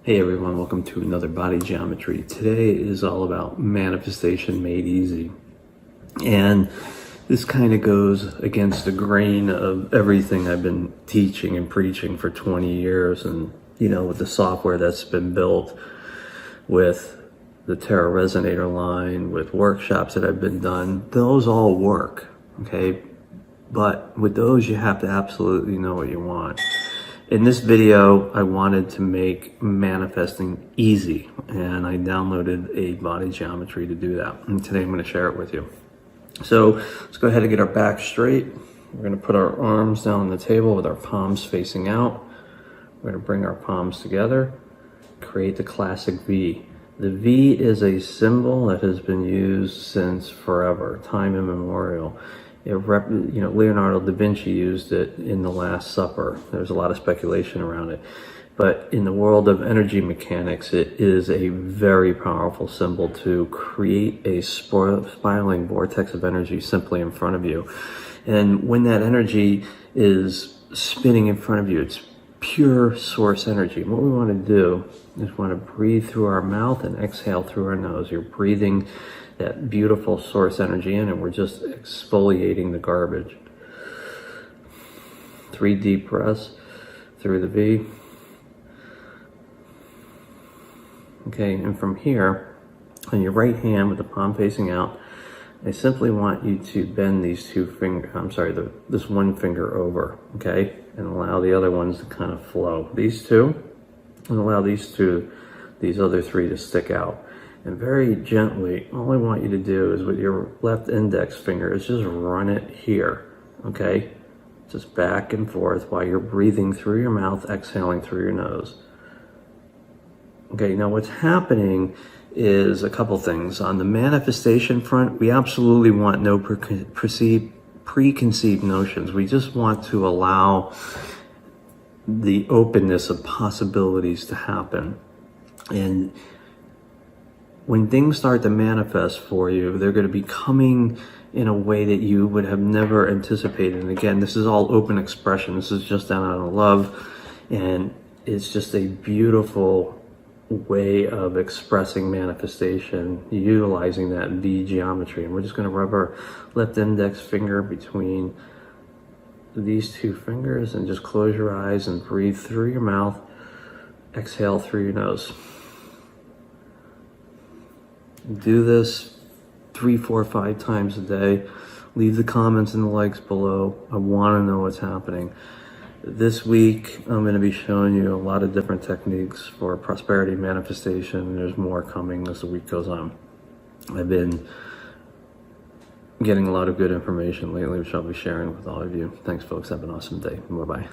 Hey everyone, welcome to another body geometry. Today is all about manifestation made easy. And this kind of goes against the grain of everything I've been teaching and preaching for 20 years. And, with the software that's been built, with the Terra Resonator line, with workshops that have been done, those all work, okay? But with those, you have to absolutely know what you want. In this video, I wanted to make manifesting easy, and I downloaded a body geometry to do that. And today I'm going to share it with you. So let's go ahead and get our back straight. We're going to put our arms down on the table with our palms facing out. We're going to bring our palms together, create the classic V. The V is a symbol that has been used since forever, time immemorial. Leonardo da Vinci used it in the Last Supper. There's a lot of speculation around it. But in the world of energy mechanics, it is a very powerful symbol to create a spiraling vortex of energy simply in front of you. And when that energy is spinning in front of you, it's pure source energy. And what we want to do is want to breathe through our mouth and exhale through our nose. You're breathing that beautiful source energy in, and we're just exfoliating the garbage. 3 deep breaths through the V. Okay, and from here, on your right hand with the palm facing out, I simply want you to bend these this one finger over, okay? And allow the other ones to kind of flow. These two, and allow these other 3 to stick out. And very gently, all I want you to do is with your left index finger is just run it here, okay? Just back and forth while you're breathing through your mouth, exhaling through your nose. Okay, now what's happening is a couple things. On the manifestation front, we absolutely want no preconceived notions. We just want to allow the openness of possibilities to happen. And when things start to manifest for you, they're going to be coming in a way that you would have never anticipated. And again, this is all open expression. This is just done out of love. And it's just a beautiful way of expressing manifestation, utilizing that V geometry. And we're just going to rub our left index finger between these 2 fingers and just close your eyes and breathe through your mouth, exhale through your nose. Do this 3, 4, 5 times a day. Leave the comments and the likes below. I want to know what's happening. This week, I'm going to be showing you a lot of different techniques for prosperity manifestation. There's more coming as the week goes on. I've been getting a lot of good information lately, which I'll be sharing with all of you. Thanks, folks. Have an awesome day. Bye-bye.